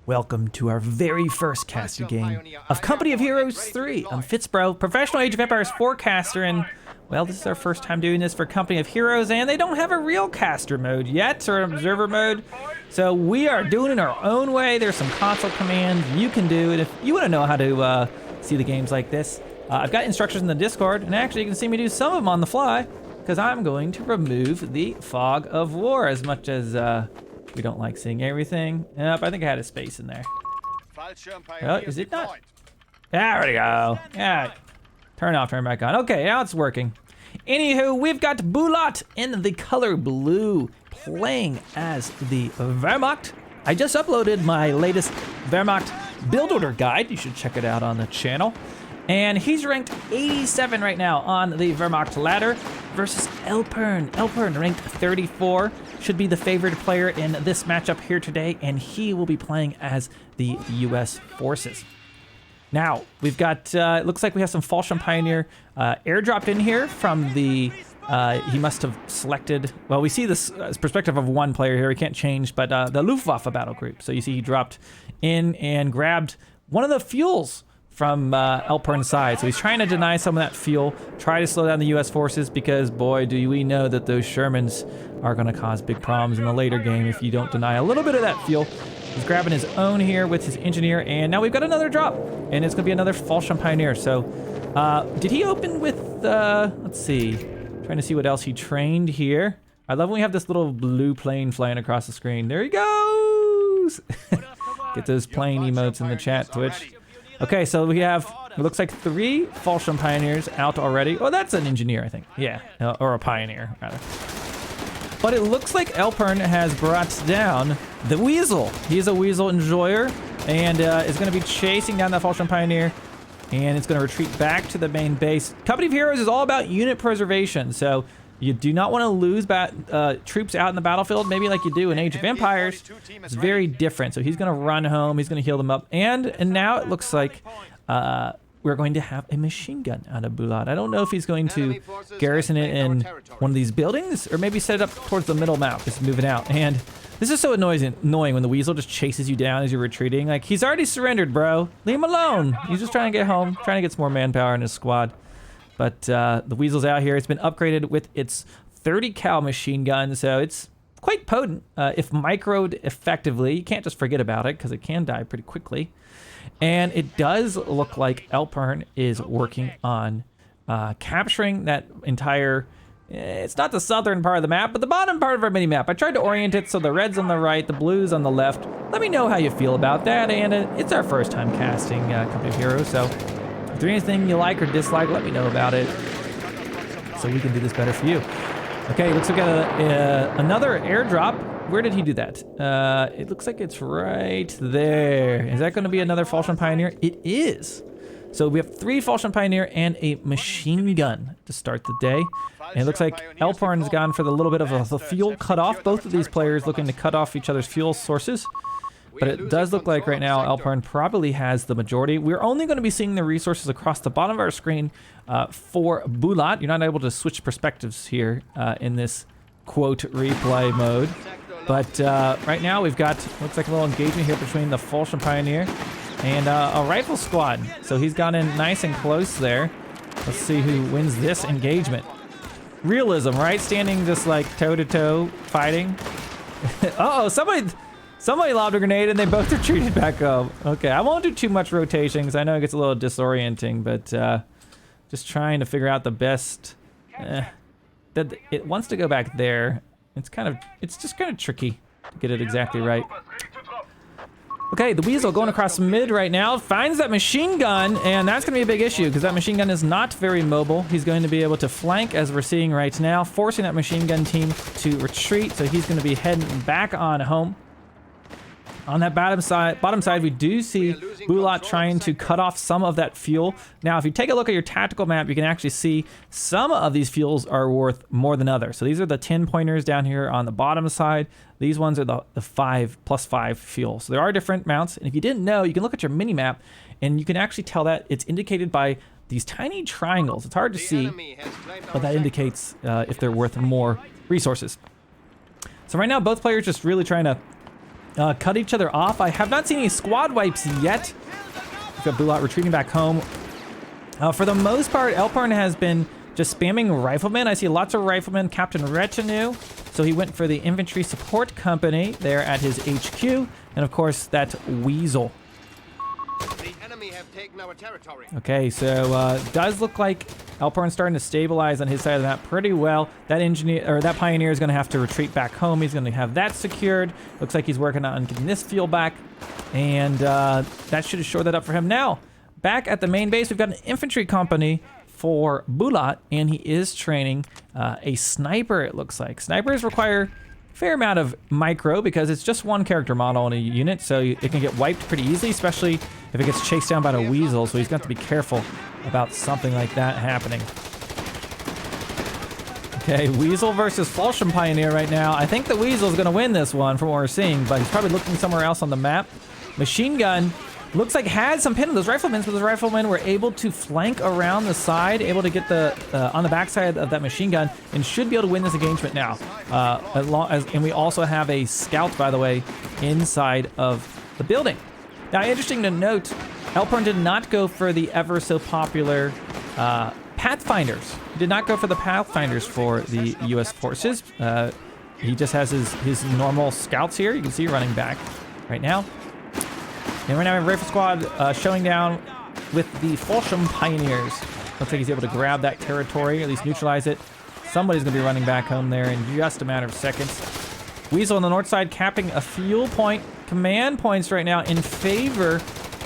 Welcome to our very first caster game of Company of Heroes 3. I'm FitzBro, professional Age of Empires 4 caster, and well, this is our first time doing this for Company of Heroes, and they don't have a real caster mode yet, or observer mode, so we are doing it our own way. There's some console commands you can do, and if you want to know how to see the games like this, I've got instructions in the Discord, and actually you can see me do some of them on the fly, because I'm going to remove the fog of war as much as we don't like seeing everything. Yep, I think I had a space in there. Oh, is it not? There we go. Yeah. Turn off, turn back on. Okay, now it's working. Anywho, we've got Bulat in the color blue playing as the Wehrmacht. I just uploaded my latest Wehrmacht build order guide. You should check it out on the channel. And he's ranked 87 right now on the Wehrmacht ladder versus Elpern. Elpern ranked 34. Should be the favored player in this matchup here today, and he will be playing as the US forces. Now, we've got, it looks like we have some Fallschirm Pioneer airdropped in here from the, he must have selected, well, we see this perspective of one player here, we can't change, but the Luftwaffe battle group. So you see he dropped in and grabbed one of the fuels from Elpern's side. So he's trying to deny some of that fuel, try to slow down the US forces, because boy, do we know that those Shermans are gonna cause big problems in the later game if you don't deny a little bit of that fuel. He's grabbing his own here with his engineer, and now we've got another drop, and it's gonna be another Fallschirm Pioneer. So, did he open with, let's see, trying to see what else he trained here. I love when we have this little blue plane flying across the screen. There he goes! Get those plane emotes in the chat, Twitch. Okay, so we have, it looks like 3 Fallschirm Pioneers out already. Oh, that's an engineer, I think. Yeah, or a pioneer, rather. But it looks like Elpern has brought down the Weasel. He is a Weasel enjoyer, and is going to be chasing down that Fallschirm Pioneer, and it's going to retreat back to the main base. Company of Heroes is all about unit preservation, so you do not want to lose troops out in the battlefield, maybe like you do in Age of Empires. It's very different. So he's going to run home. He's going to heal them up. And now it looks like we're going to have a machine gun out of Bulat. I don't know if he's going to garrison it in one of these buildings or maybe set it up towards the middle map, just moving out. And this is so annoying when the Weasel just chases you down as you're retreating. Like, he's already surrendered, bro. Leave him alone. He's just trying to get home, trying to get some more manpower in his squad. But the Weasel's out here. It's been upgraded with its 30 cal machine gun, so it's quite potent. If microed effectively, you can't just forget about it because it can die pretty quickly. And it does look like Elpern is working on capturing that entire, it's not the southern part of the map, but the bottom part of our mini-map. I tried to orient it so the red's on the right, the blue's on the left. Let me know how you feel about that, and it's our first time casting Company of Heroes, so if there's anything you like or dislike, let me know about it so we can do this better for you. Okay, looks like we got another airdrop. Where did he do that? It looks like it's right there. Is that going to be another Fallschirm Pioneer? It is. So we have 3 Fallschirm Pioneer and a machine gun to start the day. And it looks like Elpern's gone for the little bit of a fuel cutoff. Both of these players looking to cut off each other's fuel sources. But it does look like right now Elpern probably has the majority. We're only going to be seeing the resources across the bottom of our screen for Bulat. You're not able to switch perspectives here in this quote replay mode. But right now we've got, looks like a little engagement here between the Fallschirm Pioneer and a rifle squad. So he's got in nice and close there. Let's see who wins this engagement. Realism, right? Standing just like toe-to-toe fighting. Uh-oh, Somebody lobbed a grenade and they both retreated back home. Okay, I won't do too much rotation because I know it gets a little disorienting, but just trying to figure out the best. That it wants to go back there. It's just kind of tricky to get it exactly right. Okay, the Weasel going across mid right now, finds that machine gun, and that's going to be a big issue because that machine gun is not very mobile. He's going to be able to flank, as we're seeing right now, forcing that machine gun team to retreat, so he's going to be heading back on home. On that bottom side, we do see Bulat trying to cut off some of that fuel. Now, if you take a look at your tactical map, you can actually see some of these fuels are worth more than others. So these are the 10 pointers down here on the bottom side. These ones are the 5+5 fuel. So there are different amounts. And if you didn't know, you can look at your mini map and you can actually tell that it's indicated by these tiny triangles. It's hard to see, but that indicates if they're worth more resources. So right now, both players just really trying to cut each other off. I have not seen any squad wipes yet. We've got Bulat retreating back home. For the most part, Elpern has been just spamming riflemen. I see lots of riflemen, Captain Retinue. So he went for the infantry support company there at his HQ. And of course, that Weasel. The enemy have taken our territory. Okay, so does look like Elpern's starting to stabilize on his side of the map pretty well. That engineer or that pioneer is going to have to retreat back home. He's going to have that secured. Looks like he's working on getting this fuel back, and that should shore that up for him. Now, back at the main base, we've got an infantry company for Bulat, and he is training a sniper. It looks like snipers require fair amount of micro because it's just one character model in a unit, so it can get wiped pretty easily, especially if it gets chased down by a weasel. So he's got to be careful about something like that happening. Okay, Weasel versus Fallschirm Pioneer right now. I think the Weasel's going to win this one from what we're seeing, but he's probably looking somewhere else on the map. Machine gun looks like had some pin on those riflemen, but those riflemen were able to flank around the side, able to get the on the backside of that machine gun, and should be able to win this engagement now. And we also have a scout, by the way, inside of the building. Now, interesting to note, Elpern did not go for the ever so popular Pathfinders. He did not go for the Pathfinders for the U.S. forces. He just has his normal scouts here. You can see running back right now. And right now we have Rifle Squad showing down with the Fallschirm Pioneers. Looks like he's able to grab that territory, or at least neutralize it. Somebody's going to be running back home there in just a matter of seconds. Weasel on the north side capping a fuel point. Command points right now in favor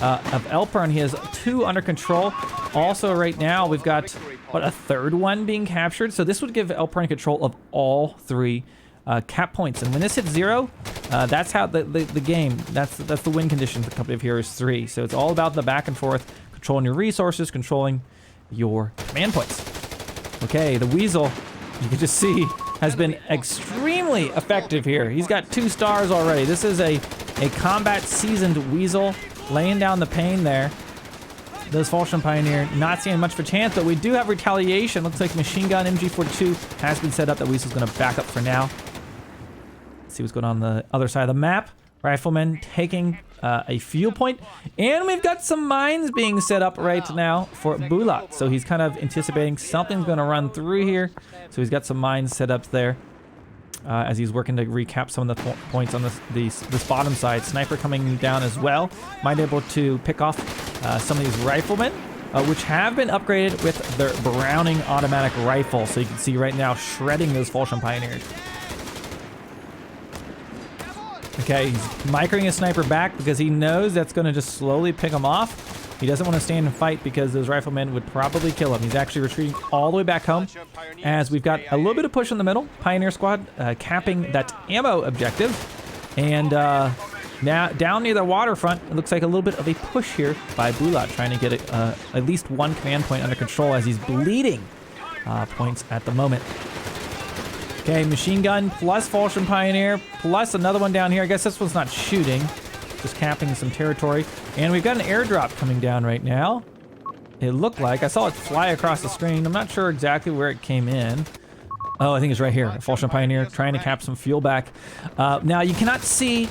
of Elpern. He has 2 under control. Also right now we've got, what, a third one being captured. So this would give Elpern control of all 3 cap points. And when this hits 0, that's how the game, that's the win condition for Company of Heroes 3. So it's all about the back and forth, controlling your resources, controlling your command points. Okay, the Weasel, you can just see, has been extremely effective here. He's got 2 stars already. This is a combat seasoned Weasel laying down the pain there. Those Fallschirm Pioneer not seeing much of a chance, but we do have retaliation. Looks like machine gun MG42 has been set up. That Weasel's going to back up for now. Let's see what's going on the other side of the map. Riflemen taking a fuel point, and we've got some mines being set up right now for Bulat. So he's kind of anticipating something's going to run through here. So he's got some mines set up there as he's working to recap some of the points on this bottom side. Sniper coming down as well. Might be able to pick off some of these riflemen, which have been upgraded with their Browning automatic rifle. So you can see right now shredding those Fallschirm Pioneers. Okay, he's microing his sniper back because he knows that's going to just slowly pick him off. He doesn't want to stand and fight because those riflemen would probably kill him. He's actually retreating all the way back home as we've got a little bit of push in the middle. Pioneer Squad capping that ammo objective. And now down near the waterfront, it looks like a little bit of a push here by Bulat, trying to get at least 1 command point under control as he's bleeding points at the moment. Okay, machine gun plus Fallschirm Pioneer plus another one down here. I guess this one's not shooting, just capping some territory. And we've got an airdrop coming down right now. It looked like, I saw it fly across the screen. I'm not sure exactly where it came in. Oh, I think it's right here. Fallschirm Pioneer trying to cap some fuel back. Now, you cannot see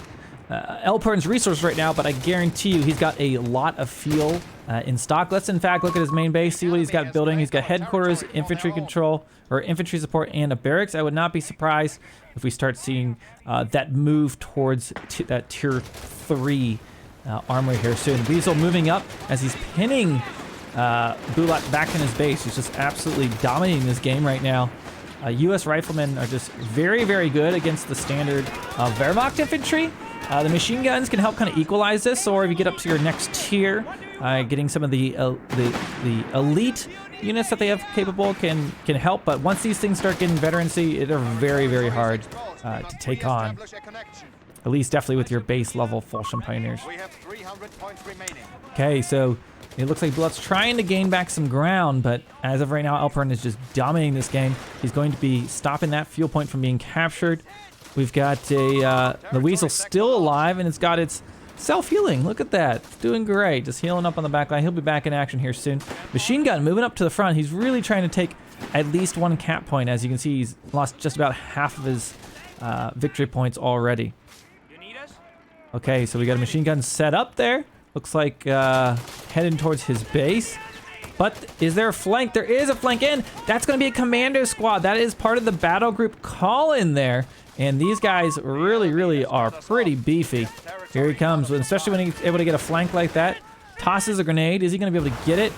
Elpern's resource right now, but I guarantee you he's got a lot of fuel in stock. Let's in fact look at his main base, see what he's got building. He's got headquarters, infantry control, or infantry support, and a barracks. I would not be surprised if we start seeing that move towards that tier 3 armory here soon. Weasel moving up as he's pinning Bulat back in his base. He's just absolutely dominating this game right now. U.S. riflemen are just very, very good against the standard Wehrmacht infantry. The machine guns can help kind of equalize this, or if you get up to your next tier, getting some of the elite units that they have capable can help. But once these things start getting veterancy, they're very, very hard to take on. At least definitely with your base level Fallschirm Pioneers. Okay, so it looks like Bulat's trying to gain back some ground, but as of right now, Elpern is just dominating this game. He's going to be stopping that fuel point from being captured. We've got the Weasel still alive, and it's got its self-healing. Look at that. It's doing great. Just healing up on the back line. He'll be back in action here soon. Machine gun moving up to the front. He's really trying to take at least 1 cap point. As you can see, he's lost just about half of his victory points already. Okay, so we got a machine gun set up there. Looks like heading towards his base. But is there a flank? There is a flank in. That's going to be a commando squad. That is part of the battle group call in there. And these guys really are pretty beefy. Here he comes, especially when he's able to get a flank like that. Tosses a grenade. Is he going to be able to get it?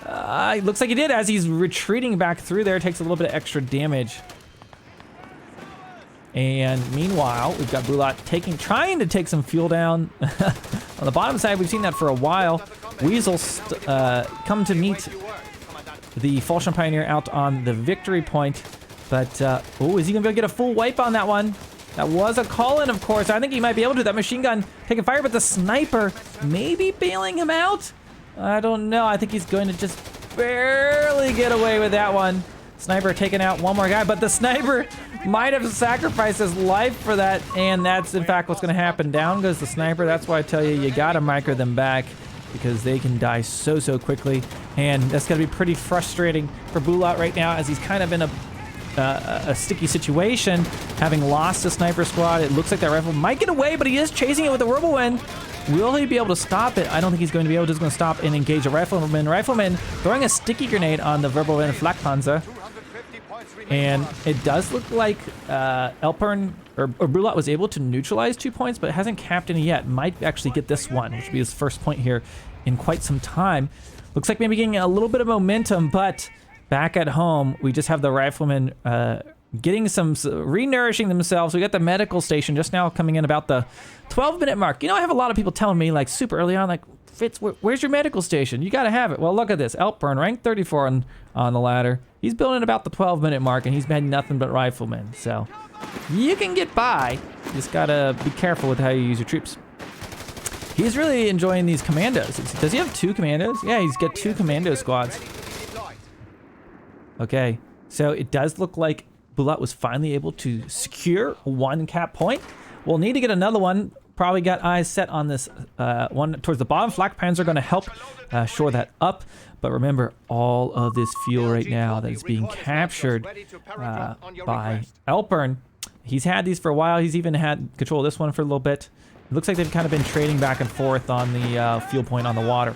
It looks like he did as he's retreating back through there. Takes a little bit of extra damage. And meanwhile, we've got Bulat trying to take some fuel down. On the bottom side, we've seen that for a while. Weasels come to meet the Falchion Pioneer out on the victory point. But, oh, is he going to be able to get a full wipe on that one? That was a call-in, of course. I think he might be able to. That machine gun taking fire, but the sniper maybe bailing him out? I don't know. I think he's going to just barely get away with that one. Sniper taking out one more guy, but the sniper might have sacrificed his life for that, and that's in fact what's going to happen. Down goes the sniper. That's why I tell you gotta micro them back, because they can die so quickly, and that's gonna be pretty frustrating for Bulat right now, as he's kind of in a sticky situation, having lost the sniper squad. It looks like that rifle might get away, but he is chasing it with a whirlwind. Will he be able to stop it? I don't think he's going to be able to. He's going to stop and engage a rifleman. Rifleman throwing a sticky grenade on the Verboen Flakpanzer. And it does look like Elpern or Bulat was able to neutralize 2 points, but hasn't capped any yet. Might actually get this one, which would be his first point here in quite some time. Looks like maybe getting a little bit of momentum, but back at home, we just have the riflemen getting some re-nourishing themselves. We got the medical station just now coming in about the 12-minute mark. You know, I have a lot of people telling me, like, super early on, like, Fitz, where's your medical station? You gotta have it. Well, look at this. Elpern, rank 34 on the ladder. He's building about the 12-minute mark, and he's had nothing but riflemen. So you can get by. You just gotta be careful with how you use your troops. He's really enjoying these commandos. Does he have 2 commandos? Yeah, he's got 2 commando squads. Okay, so it does look like Bulat was finally able to secure 1 cap point. We'll need to get another one. Probably got eyes set on this one towards the bottom. Flak pans are going to help shore that up. But remember, all of this fuel right now that is being captured by Elpern. He's had these for a while. He's even had control of this one for a little bit. It looks like they've kind of been trading back and forth on the fuel point on the water.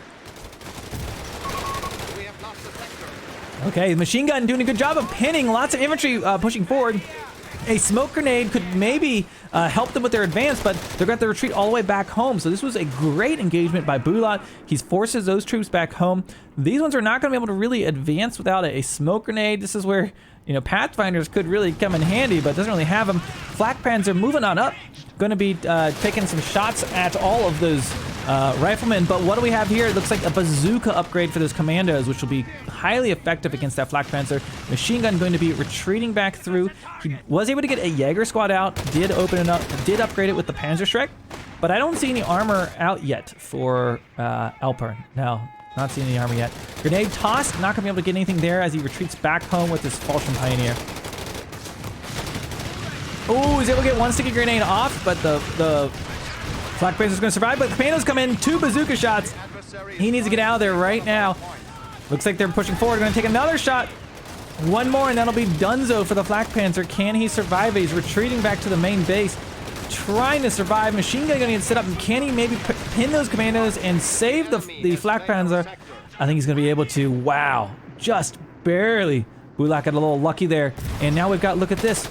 Okay, the machine gun doing a good job of pinning. Lots of infantry pushing forward. A smoke grenade could maybe help them with their advance, but they're going to retreat all the way back home. So this was a great engagement by Bulat. He forces those troops back home. These ones are not going to be able to really advance without a smoke grenade. This is where, you know, Pathfinders could really come in handy, but doesn't really have them. Flak pans are moving on up. Going to be taking some shots at all of those riflemen. But what do we have here? It looks like a bazooka upgrade for those commandos, which will be highly effective against that Flak Panzer. Machine gun going to be retreating back through. He was able to get a Jaeger squad out, did open it up, did upgrade it with the Panzerschreck, but I don't see any armor out yet for Elpern. No, not seeing any armor yet. Grenade tossed, not going to be able to get anything there as he retreats back home with his Falchion Pioneer. Oh, he's able to get 1 sticky grenade off, but the Flak Panzer's going to survive, but the Commandos come in, 2 bazooka shots. He needs to get out of there right now. Looks like they're pushing forward. Going to take another shot. 1 more, and that'll be Dunzo for the Flak Panzer. Can he survive? He's retreating back to the main base, trying to survive. Machine gun going to get set up, and can he maybe pin those commandos and save the Flak Panzer? I think he's going to be able to. Wow, just barely. Bulat got a little lucky there, and now we've got, look at this.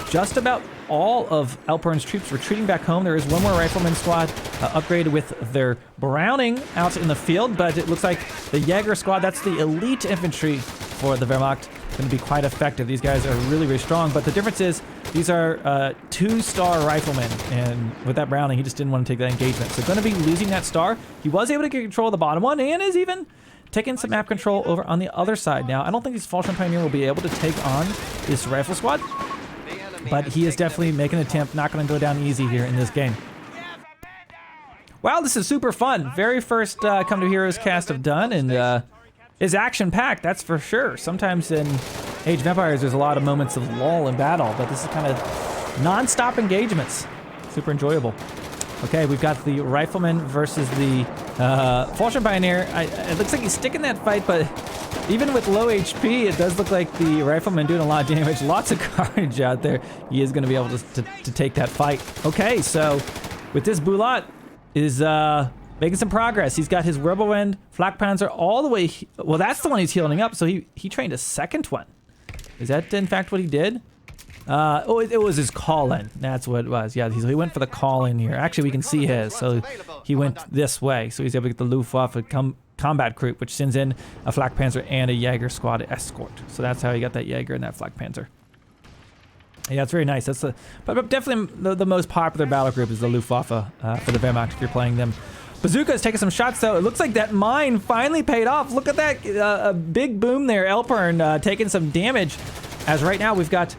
Just about all of Elpern's troops retreating back home. There is 1 more rifleman squad upgraded with their Browning out in the field, but it looks like the Jaeger squad, that's the elite infantry for the Wehrmacht, going to be quite effective. These guys are really strong, but the difference is these are 2-star riflemen, and with that Browning, he just didn't want to take that engagement. So going to be losing that star. He was able to get control of the bottom one, and is even taking some map control over on the other side. Now, I don't think this Falchion Pioneer will be able to take on this rifle squad, but he is definitely making an attempt. Not going to go down easy here in this game. Wow, this is super fun. Very first Come to Heroes cast I've done, and is action-packed, that's for sure. Sometimes in Age of Empires, there's a lot of moments of lull in battle, but this is kind of non-stop engagements. Super enjoyable. Okay, we've got the Rifleman versus the Falchion Pioneer. It looks like he's sticking that fight, but Even with low HP, it does look like the rifleman doing a lot of damage. Lots of carnage out there. He is going to be able to take that fight. Okay, so with this, Bulat is making some progress. He's got his Whirlwind, Flak Panzer all the way. Well, that's the one he's healing up. So he trained a second one. Is that in fact what he did? Oh, it was his call-in. That's what it was. Yeah, he went for the call-in here. Actually, we can see his. So he went this way. So he's able to get the Luftwaffe combat group, which sends in a Flak Panzer and a Jaeger squad escort. So that's how he got that Jaeger and that Flak Panzer. Yeah, it's very nice. That's but definitely the most popular battle group is the Luftwaffe for the Wehrmacht if you're playing them. Bazooka is taking some shots, though. It looks like that mine finally paid off. Look at that a big boom there. Elpern taking some damage. As right now we've got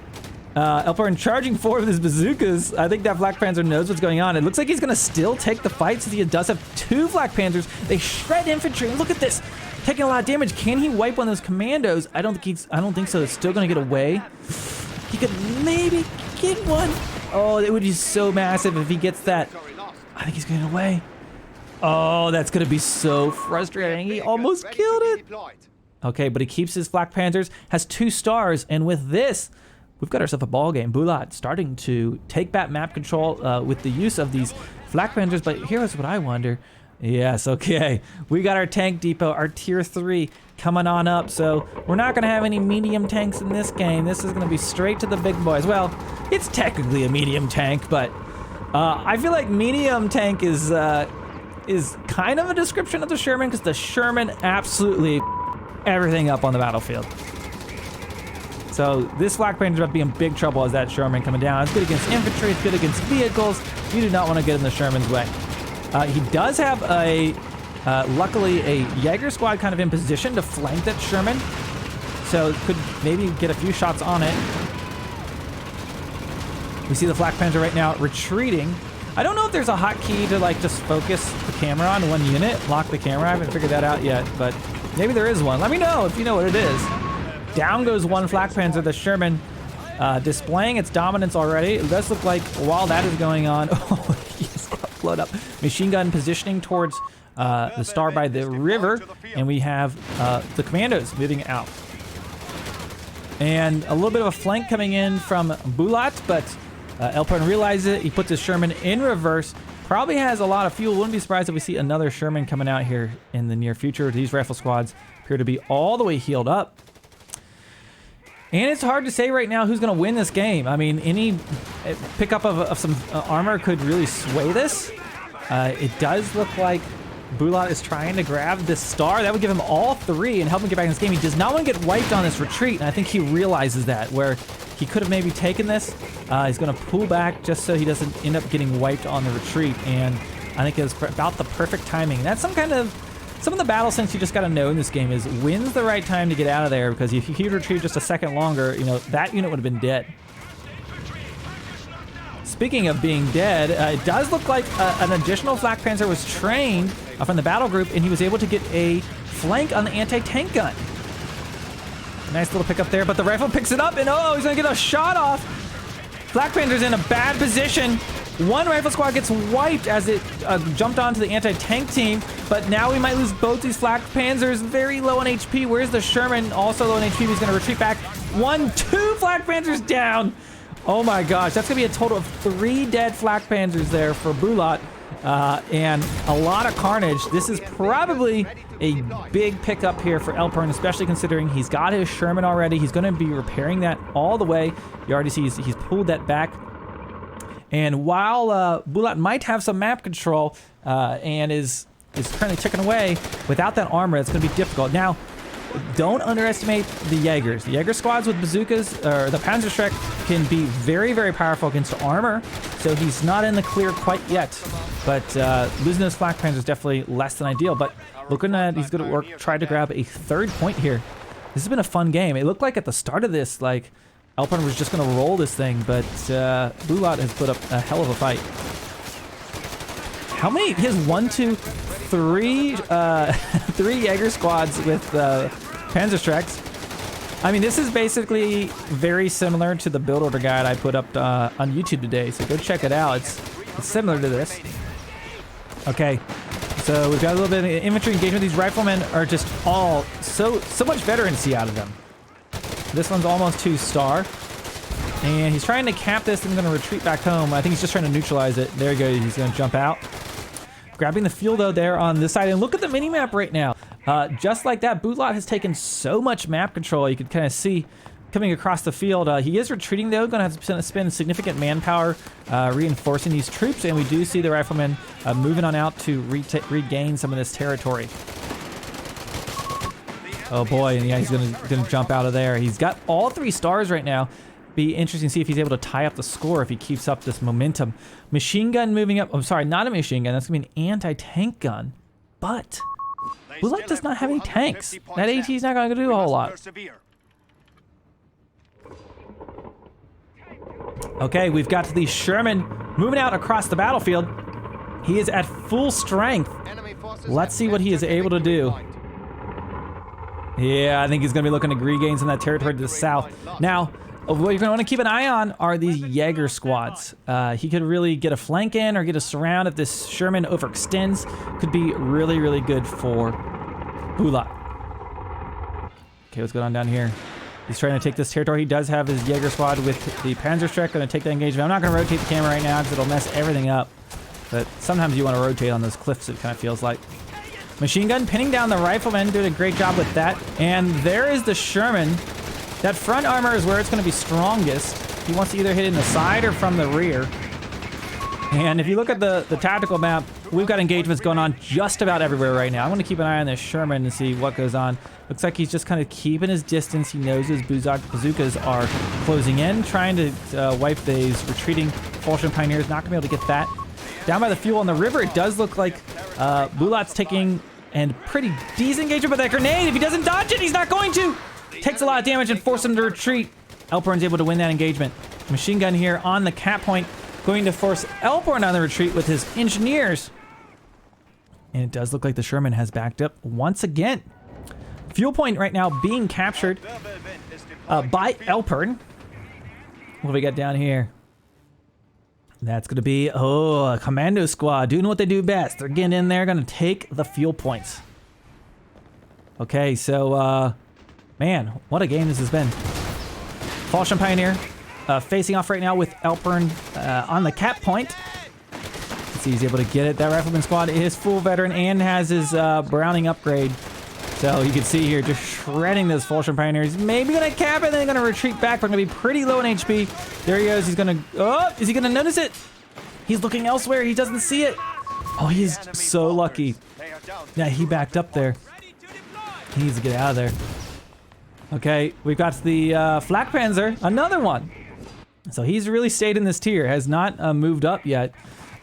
Elpern charging forward with his bazookas. I think that Flak Panzer knows what's going on. It looks like he's going to still take the fight since he does have 2 Flak Panzers. They shred infantry. And look at this. Taking a lot of damage. Can he wipe one of those commandos? I don't think so. It's still going to get away. He could maybe get one. Oh, it would be so massive if he gets that. I think he's going to get away. Oh, that's going to be so frustrating. He almost killed it. Okay, but he keeps his Flak Panzers, has 2 stars, and with this, we've got ourselves a ball game. Bulat starting to take back map control with the use of these Flak Panzers, but here's what I wonder. Yes, okay. We got our tank depot, our tier 3 coming on up, so we're not going to have any medium tanks in this game. This is going to be straight to the big boys. Well, it's technically a medium tank, but I feel like medium tank is kind of a description of the Sherman, because the Sherman absolutely everything up on the battlefield. So this Flak Panzer is about to be in big trouble as that Sherman coming down. It's good against infantry, it's good against vehicles. You do not want to get in the Sherman's way. He does have luckily a Jaeger squad kind of in position to flank that Sherman. So could maybe get a few shots on it. We see the Flak Panzer right now retreating. I don't know if there's a hotkey to like just focus the camera on one unit, lock the camera. I haven't figured that out yet, but maybe there is one. Let me know if you know what it is. Down goes one Flak Panzer, the Sherman, displaying its dominance already. It does look like while that is going on, oh, he's got blown up. Machine gun positioning towards the star by the river, and we have the commandos moving out. And a little bit of a flank coming in from Bulat, but Elpern realizes it. He puts his Sherman in reverse. Probably has a lot of fuel. Wouldn't be surprised if we see another Sherman coming out here in the near future. These rifle squads appear to be all the way healed up. And it's hard to say right now who's going to win this game. I mean, any pickup of some armor could really sway this. It does look like Bulat is trying to grab this star. That would give him all 3 and help him get back in this game. He does not want to get wiped on this retreat, and I think he realizes that, where he could have maybe taken this. He's going to pull back just so he doesn't end up getting wiped on the retreat, and I think it's about the perfect timing. That's some of the battle sense you just got to know in this game is when's the right time to get out of there, because if he retreated just a second longer, you know, that unit would have been dead. Speaking of being dead, it does look like an additional Flak Panzer was trained from the battle group, and he was able to get a flank on the anti-tank gun. Nice little pickup there, but the rifle picks it up, and oh, he's going to get a shot off. Flak Panzer's in a bad position. One rifle squad gets wiped as it jumped onto the anti-tank team, but now we might lose both these Flak Panzers. Very low on HP. Where's the Sherman? Also low on HP. He's going to retreat back. 2 Flak Panzers down. Oh my gosh, that's going to be a total of 3 dead Flak Panzers there for Bulat, and a lot of carnage. This is probably a big pickup here for Elpern, especially considering he's got his Sherman already. He's going to be repairing that all the way. You already see he's pulled that back. And while Bulat might have some map control and is currently ticking away, without that armor, it's going to be difficult. Now, don't underestimate the Jaegers. The Jaeger squads with bazookas, or the Panzerschreck, can be very, very powerful against armor, so he's not in the clear quite yet. But losing those Flak Panzers is definitely less than ideal. But looking at he's going to try to grab a 3rd point here. This has been a fun game. It looked like at the start of this, like, Elpern was just going to roll this thing, but Bulat has put up a hell of a fight. How many? He has 1, 2, 3 Jaeger squads with Panzerschrecks. I mean, this is basically very similar to the build order guide I put up on YouTube today, so go check it out. It's similar to this. Okay, So we've got a little bit of infantry engagement. These riflemen are just all so much veterancy out of them. This one's almost 2-star. And he's trying to cap this and going to retreat back home. I think he's just trying to neutralize it. There he goes. He's going to jump out. Grabbing the fuel, though, there on this side. And look at the mini-map right now. Just like that, Bulat has taken so much map control. You can kind of see coming across the field. He is retreating, though. Going to have to spend significant manpower reinforcing these troops. And we do see the riflemen moving on out to regain some of this territory. Oh, boy. And yeah, he's going to jump out of there. He's got all 3 stars right now. Be interesting to see if he's able to tie up the score if he keeps up this momentum. Machine gun moving up. I'm sorry, not a machine gun. That's going to be an anti-tank gun. But Bulat does not have any tanks. That AT is not going to do a whole lot. Okay, we've got the Sherman moving out across the battlefield. He is at full strength. Let's see what he is able to do. Yeah, I think he's going to be looking to regain some of that territory to the south. Now, what you're going to want to keep an eye on are these Jaeger squads. He could really get a flank in or get a surround if this Sherman overextends. Could be really, really good for Bulat. Okay, what's going on down here? He's trying to take this territory. He does have his Jaeger squad with the Panzerstreck. Going to take that engagement. I'm not going to rotate the camera right now because it'll mess everything up. But sometimes you want to rotate on those cliffs, it kind of feels like. Machine gun pinning down the rifleman. Doing a great job with that. And there is the Sherman. That front armor is where it's going to be strongest. He wants to either hit in the side or from the rear. And if you look at the tactical map, we've got engagements going on just about everywhere right now. I'm going to keep an eye on this Sherman and see what goes on. Looks like he's just kind of keeping his distance. He knows his bazookas are closing in, trying to wipe these retreating Falchion Pioneers. Not going to be able to get that. Down by the fuel on the river, it does look like Bulat's taking a pretty decent engagement with that grenade. If he doesn't dodge it, he's not going to. Takes a lot of damage and forces him to retreat. Elpern's able to win that engagement. Machine gun here on the cap point, going to force Elpern on the retreat with his engineers. And it does look like the Sherman has backed up once again. Fuel point right now being captured by Elpern. What do we got down here? That's going to be, a commando squad doing what they do best. They're getting in there, going to take the fuel points. Okay, so, man, what a game this has been. Falchion Pioneer facing off right now with Elpern on the cap point. Let's see, he's able to get it. That Rifleman squad is full veteran and has his Browning upgrade. So you can see here just shredding those Falchion Pioneers. Maybe going to cap it, then they're going to retreat back. They're going to be pretty low in HP. There he goes. He's going to... Oh, is he going to notice it? He's looking elsewhere. He doesn't see it. Oh, he's so lucky. Yeah, he backed up there. He needs to get out of there. Okay, we've got the Flak Panzer, another one. So he's really stayed in this tier, has not moved up yet.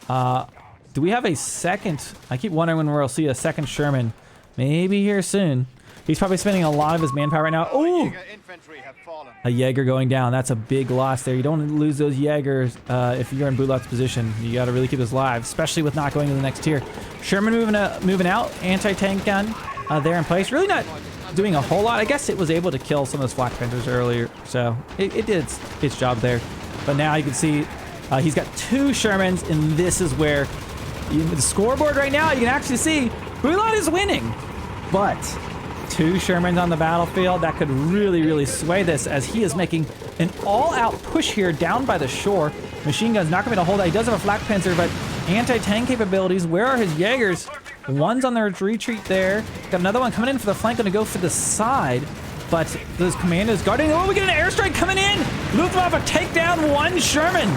Do we have a second? I keep wondering when we'll see a second Sherman. Maybe here soon. He's probably spending a lot of his manpower right now. Ooh! A Jaeger going down. That's a big loss there. You don't want to lose those Jaegers if you're in Bulat's position. You got to really keep this alive, especially with not going to the next tier. Sherman moving out. Anti-tank gun there in place. Really not doing a whole lot. I guess it was able to kill some of those Flak Panthers earlier, so it did its job there. But now you can see he's got 2 Shermans, and this is where the scoreboard right now, you can actually see Bulat is winning. But 2 Shermans on the battlefield, that could really, really sway this as he is making an all-out push here down by the shore. Machine gun's not going to be able to hold that. He does have a Flak Panzer, but anti-tank capabilities. Where are his Jaegers? One's on their retreat there. Got another one coming in for the flank, going to go for the side. But those commandos guarding. Oh, we get an airstrike coming in. Luftwaffe take down 1 Sherman.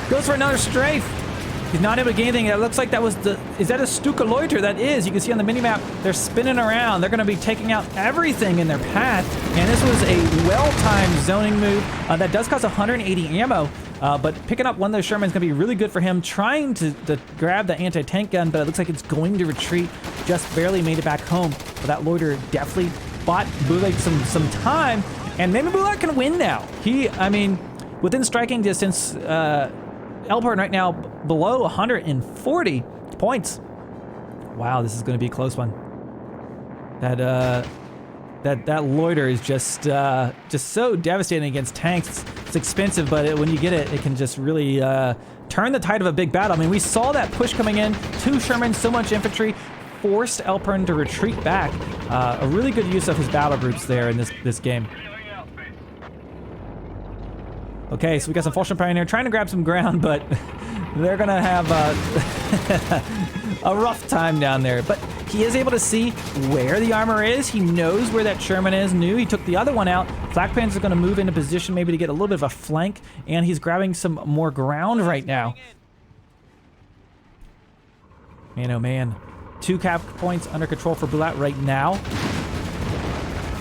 Goes for another strafe. He's not able to get anything. It looks like that was the... Is that a Stuka Loiter? That is. You can see on the minimap, they're spinning around. They're going to be taking out everything in their path. And this was a well-timed zoning move. That does cost 180 ammo. But picking up one of those Shermans is going to be really good for him. Trying to grab the anti-tank gun, but it looks like it's going to retreat. Just barely made it back home. But that Loiter definitely bought Bulat some time. And maybe Bulat can win now. I mean, within striking distance... Elpern right now below 140 points. Wow, this is going to be a close one. That Loiter is just so devastating against tanks. It's It's expensive, but when you get it, it can just really turn the tide of a big battle. I mean, we saw that push coming in. 2 Sherman, so much infantry, forced Elpern to retreat back. A really good use of his battle groups there in this game. Okay, so we got some Falchion Pioneer trying to grab some ground, but they're gonna have a rough time down there. But he is able to see where the armor is. He knows where that Sherman is. He took the other one out. Flak Panzer's gonna move into position maybe to get a little bit of a flank, and he's grabbing some more ground right now. Man, oh man. 2 cap points under control for Bulat right now.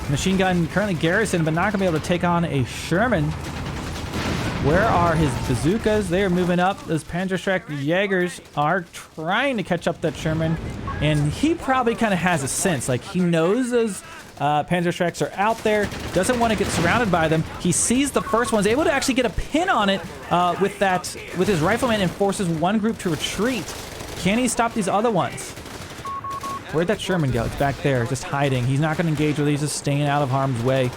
Machine gun currently garrisoned, but not gonna be able to take on a Sherman. Where are his bazookas? They are moving up. Those Panzerschreck Jaegers are trying to catch up that Sherman. And he probably kind of has a sense. Like, he knows those Panzerschrecks are out there. Doesn't want to get surrounded by them. He sees the first one. Is able to actually get a pin on it with his rifleman and forces one group to retreat. Can he stop these other ones? Where'd that Sherman go? It's back there, just hiding. He's not going to engage with these. Just staying out of harm's way.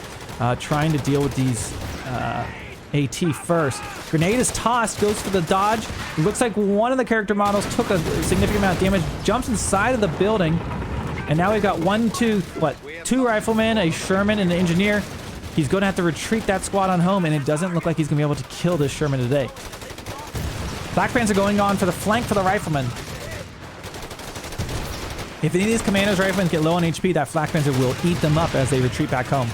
Trying to deal with these... AT first. Grenade is tossed, goes for the dodge. It looks like one of the character models took a significant amount of damage, jumps inside of the building, and now we've got 2 riflemen, a Sherman, and an engineer. He's going to have to retreat that squad on home, and it doesn't look like he's going to be able to kill this Sherman today. Black Panzer going on for the flank for the riflemen. If any of these commandos riflemen get low on HP, that Flak Panzer will eat them up as they retreat back home.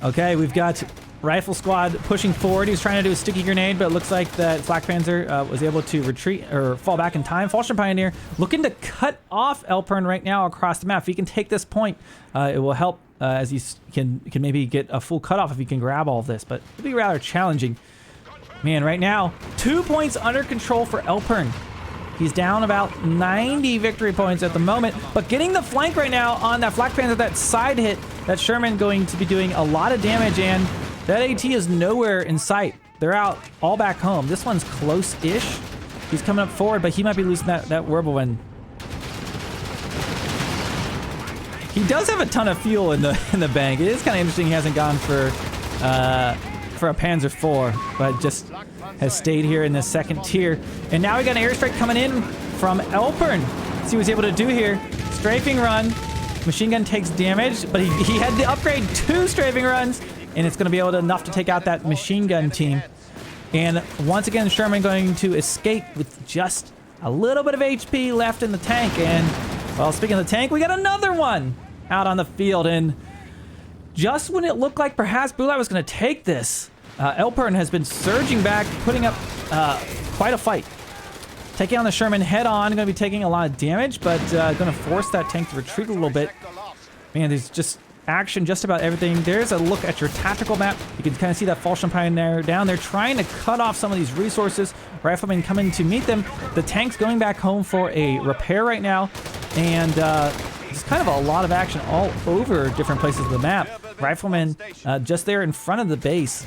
Okay, we've got Rifle Squad pushing forward. He was trying to do a sticky grenade, but it looks like that Flak Panzer was able to retreat or fall back in time. Falchion Pioneer looking to cut off Elpern right now across the map. If he can take this point, it will help as he can maybe get a full cutoff if he can grab all of this, but it'll be rather challenging. Man, right now, 2 points under control for Elpern. He's down about 90 victory points at the moment, but getting the flank right now on that Flak Panzer, that side hit, that Sherman going to be doing a lot of damage, and that AT is nowhere in sight. They're out all back home. This one's close-ish. He's coming up forward, but he might be losing that Whirlwind. He does have a ton of fuel in the bank. It is kind of interesting he hasn't gone for a Panzer IV, but just has stayed here in the second tier. And now we got an airstrike coming in from Elpern. See what he's able to do here. Strafing run. Machine gun takes damage, but he had to upgrade 2 strafing runs, and it's going to be enough to take out that machine gun team. And once again, Sherman going to escape with just a little bit of HP left in the tank. And, well, speaking of the tank, we got another one out on the field. And just when it looked like perhaps Bulat was going to take this, Elpern has been surging back, putting up quite a fight. Taking on the Sherman head on, going to be taking a lot of damage, but going to force that tank to retreat a little bit. Man, there's just action just about everything. There's a look at your tactical map. You can kind of see that Falchion Pioneer down there trying to cut off some of these resources. Riflemen coming to meet them. The tank's going back home for a repair right now. And there's kind of a lot of action all over different places of the map. Riflemen just there in front of the base.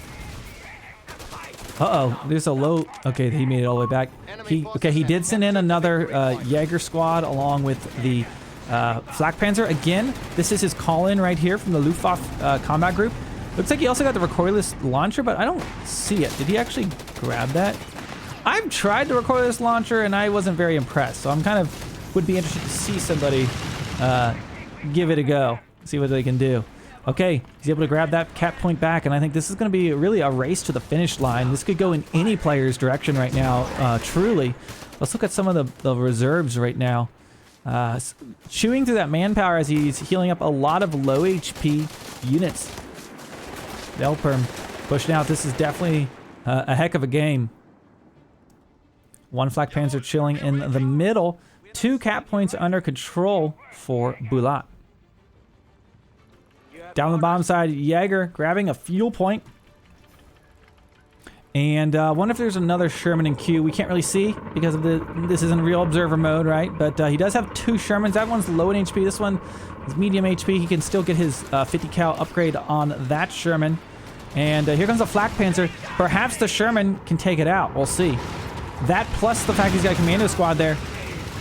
Uh-oh, there's a low... Okay, he made it all the way back. He did send in another Jaeger squad along with the Flak Panzer. Again, this is his call-in right here from the Luftwaffe combat group. Looks like he also got the recoilless launcher, but I don't see it. Did he actually grab that? I've tried the recoilless launcher, and I wasn't very impressed. So I'm kind of... would be interested to see somebody give it a go. See what they can do. Okay, he's able to grab that cap point back, and I think this is going to be really a race to the finish line. This could go in any player's direction right now, truly. Let's look at some of the reserves right now. Chewing through that manpower as he's healing up a lot of low HP units. Elpern pushing out. This is definitely a heck of a game. 1 Flak Panzer chilling in the middle. 2 cap points under control for Bulat. Down the bottom side, Jaeger grabbing a fuel point. And I wonder if there's another Sherman in queue. We can't really see because of this isn't real observer mode, right? But he does have 2 Shermans. That one's low in HP. This one is medium HP. He can still get his 50 cal upgrade on that Sherman. And here comes the Flak Panzer. Perhaps the Sherman can take it out. We'll see. That plus the fact he's got a commando squad there.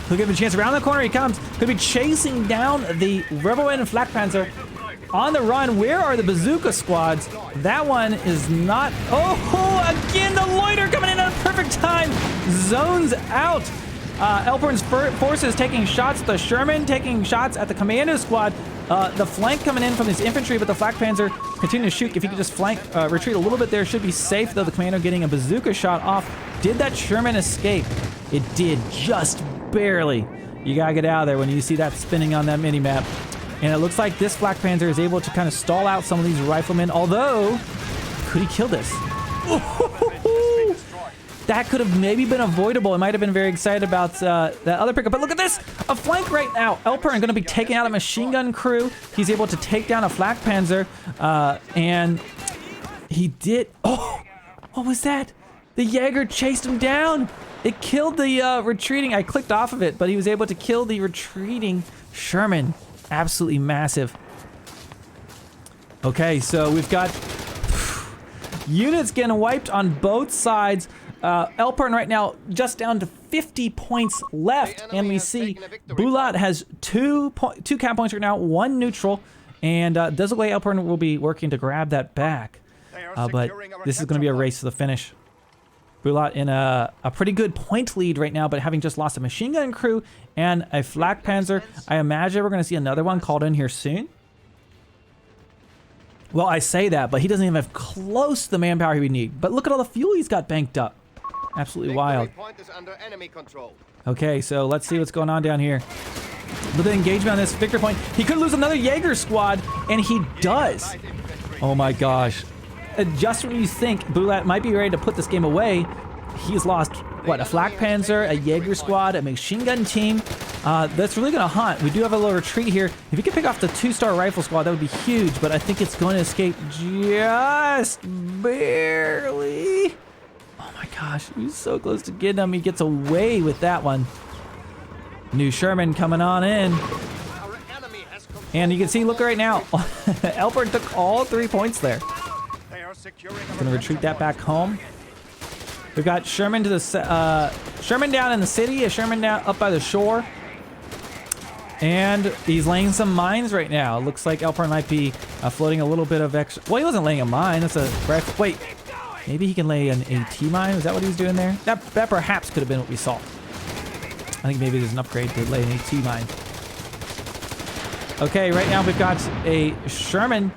He'll give him a chance. Around the corner he comes. Could be chasing down the Rebel and Flak Panzer. on the run. Where are the bazooka squads? That one is not. Oh, again, the Loiter coming in at a perfect time. Zones out. Elpern's forces taking shots at the Sherman, taking shots at the commando squad. The flank coming in from this infantry, but the Flak Panzer continue to shoot. If he could just flank, retreat a little bit there, should be safe, though the commando getting a bazooka shot off. Did that Sherman escape? It did, just barely. You gotta get out of there when you see that spinning on that mini-map. And it looks like this Flak Panzer is able to kind of stall out some of these riflemen, although, could he kill this? That could have maybe been avoidable. I might have been very excited about that other pickup. But look at this! A flank right now. Elpern going to be taking out a machine gun crew. He's able to take down a Flak Panzer. And he did... Oh! What was that? The Jaeger chased him down. It killed the retreating... I clicked off of it, but he was able to kill the retreating Sherman. Absolutely massive. Okay, so we've got... units getting wiped on both sides. Elpern right now just down to 50 points left, and we see Bulat has two cap points right now, 1 neutral, and does look like Elpern will be working to grab that back. But this is going to be a race to the finish. Bulat in a pretty good point lead right now, but having just lost a machine gun crew and a Flak Panzer, I imagine we're going to see another one called in here soon. Well, I say that, but he doesn't even have close to the manpower he would need. But look at all the fuel he's got banked up. Absolutely wild. Okay, so let's see what's going on down here. With the engagement on this victory point, he could lose another Jaeger squad, and he does. Oh my gosh. Just when you think Bulat might be ready to put this game away, he's lost, what, a Flak Panzer, a Jaeger squad, a machine gun team. That's really going to haunt. We do have a little retreat here. If you could pick off the 2-star rifle squad, that would be huge, but I think it's going to escape just barely. Oh my gosh, he's so close to getting him. He gets away with that one. New Sherman coming on in. And you can see, look right now, Elpern took all 3 points there. He's going to retreat that back home. We've got Sherman to the Sherman down in the city, a Sherman down up by the shore. And he's laying some mines right now. It looks like Elpern might be floating a little bit of extra. Well, he wasn't laying a mine. That's a rifle. Wait, maybe he can lay an AT mine. Is that what he was doing there? That perhaps could have been what we saw. I think maybe there's an upgrade to lay an AT mine. Okay, right now we've got a Sherman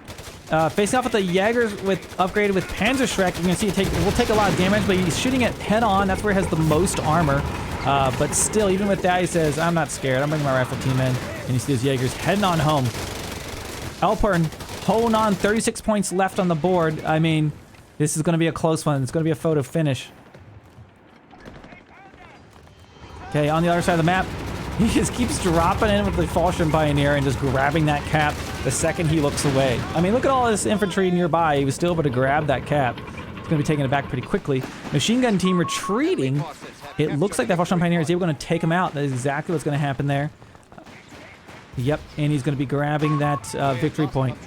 facing off with the Jaegers upgraded with Panzerschreck. You can see it will take a lot of damage, but he's shooting it head on. That's where he has the most armor. But still, even with that, he says, I'm not scared. I'm bringing my rifle team in. And you see those Jaegers heading on home. Elpern holding on, 36 points left on the board. I mean, this is going to be a close one. It's going to be a photo finish. Okay, on the other side of the map, he just keeps dropping in with the Fallschirm Pioneer and just grabbing that cap the second he looks away. I mean, look at all this infantry nearby. He was still able to grab that cap. He's going to be taking it back pretty quickly. Machine gun team retreating. It looks like that Fallschirm Pioneer is able to take him out. That is exactly what's going to happen there. Yep, and he's going to be grabbing that victory point.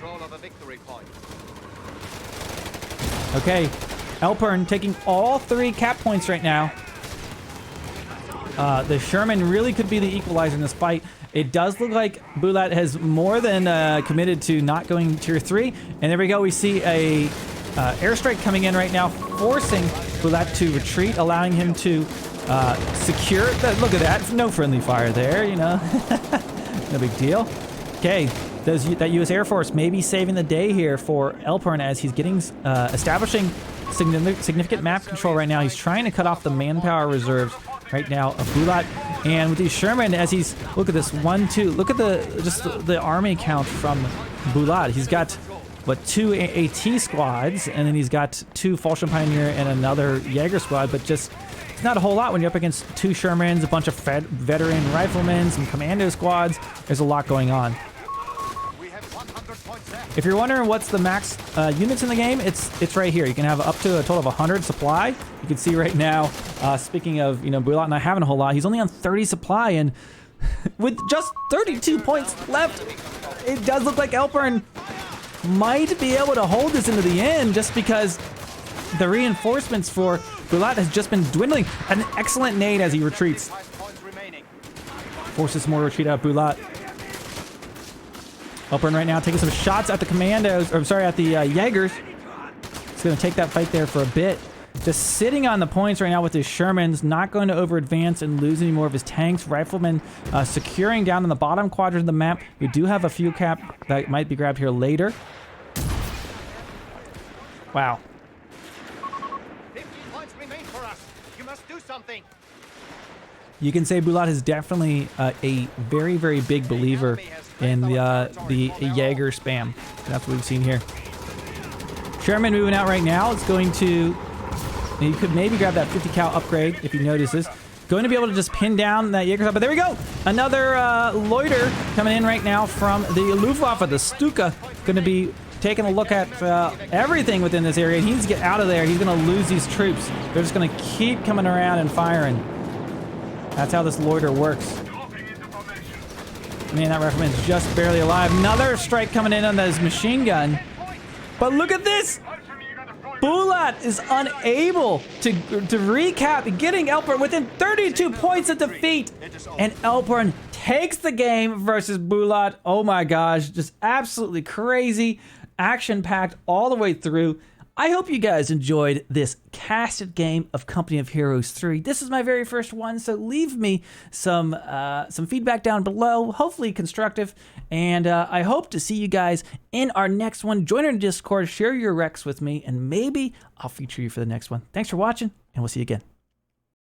Okay, Elpern taking all 3 cap points right now. The Sherman really could be the equalizer in this fight. It does look like Bulat has more than committed to not going tier 3. And there we go. We see a airstrike coming in right now, forcing Bulat to retreat, allowing him to secure. Look at that. No friendly fire there, you know. No big deal. Okay. That U.S. Air Force may be saving the day here for Elpern as he's getting establishing significant map control right now. He's trying to cut off the manpower reserves right now of Bulat, and with these Sherman, as he's, look at this, 1, 2, look at the army count from Bulat. He's got what, 2 AT squads, and then he's got 2 Fallschirm Pioneer and another Jaeger squad, but just it's not a whole lot when you're up against 2 Shermans, a bunch of veteran riflemen, some commando squads. There's a lot going on. If you're wondering what's the max units in the game, it's right here. You can have up to a total of 100 supply. You can see right now, speaking of, you know, Bulat not having a whole lot, he's only on 30 supply, and with just 32 points left, it does look like Elpern might be able to hold this into the end just because the reinforcements for Bulat has just been dwindling. An excellent nade as he retreats. Forces more retreat out of Bulat. Elpern right now taking some shots at the commandos, or I'm sorry, at the Jaegers. He's going to take that fight there for a bit. Just sitting on the points right now with his Shermans, not going to over advance and lose any more of his tanks. Riflemen securing down in the bottom quadrant of the map. We do have a fuel cap that might be grabbed here later. Wow. 15 points remain for us. You must do something. You can say Bulat is definitely a very, very big believer in the Jaeger spam. That's what we've seen here. Sherman moving out right now. It's going to... You could maybe grab that 50 cal upgrade if he notices. Going to be able to just pin down that Jaeger. But there we go. Another Loiter coming in right now from the Luftwaffe, the Stuka. Going to be taking a look at everything within this area. He needs to get out of there. He's going to lose these troops. They're just going to keep coming around and firing. That's how this Loiter works. Man, that rifleman's just barely alive. Another strike coming in on his machine gun. But look at this! Bulat is unable to recap, getting Elpern within 32 points of defeat. And Elpern takes the game versus Bulat. Oh my gosh, just absolutely crazy. Action-packed all the way through. I hope you guys enjoyed this casted game of Company of Heroes 3. This is my very first one, so leave me some feedback down below, hopefully constructive. And I hope to see you guys in our next one. Join our Discord, share your recs with me, and maybe I'll feature you for the next one. Thanks for watching, and we'll see you again.